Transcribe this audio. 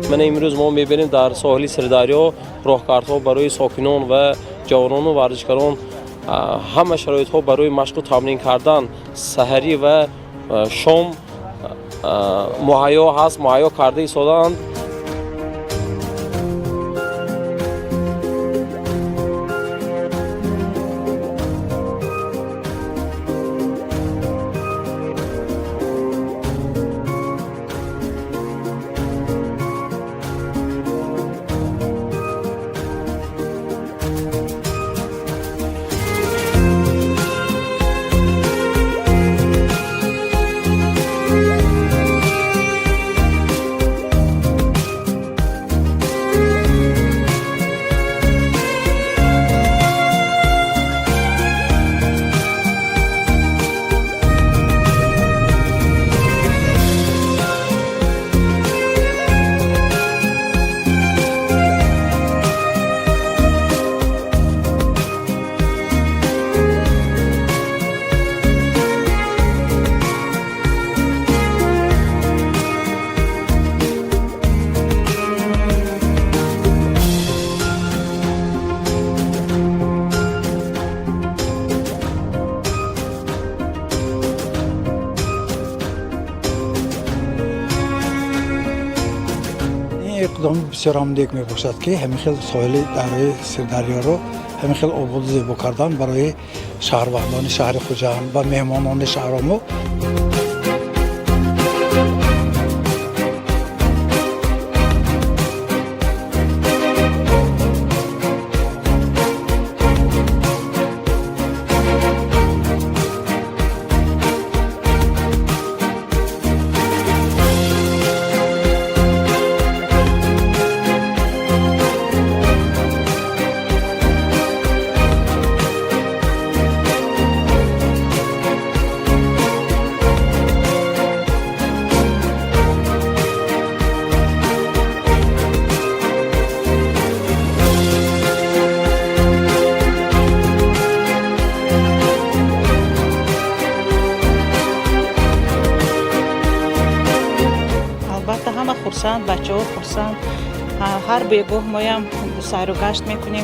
من امروز ما می‌بینیم در ساحل سرداریا راهکارها برای ساکنان و جوانان و ورزشکاران همه شرایط‌ها برای مشق و تمرین کردن سحری و شام مهیا کرده ایستادند. اقدام بسیار آمدید می باشد که همین خیلی ساحل دره سرداریا رو همین خیلی آباد زیبا کردن برای شهروندان شهر خوجند و مهمانان شهرمو. همه خرسند، بچه ها خرسند. هر بیگاه ما هم سیر و گشت میکنیم.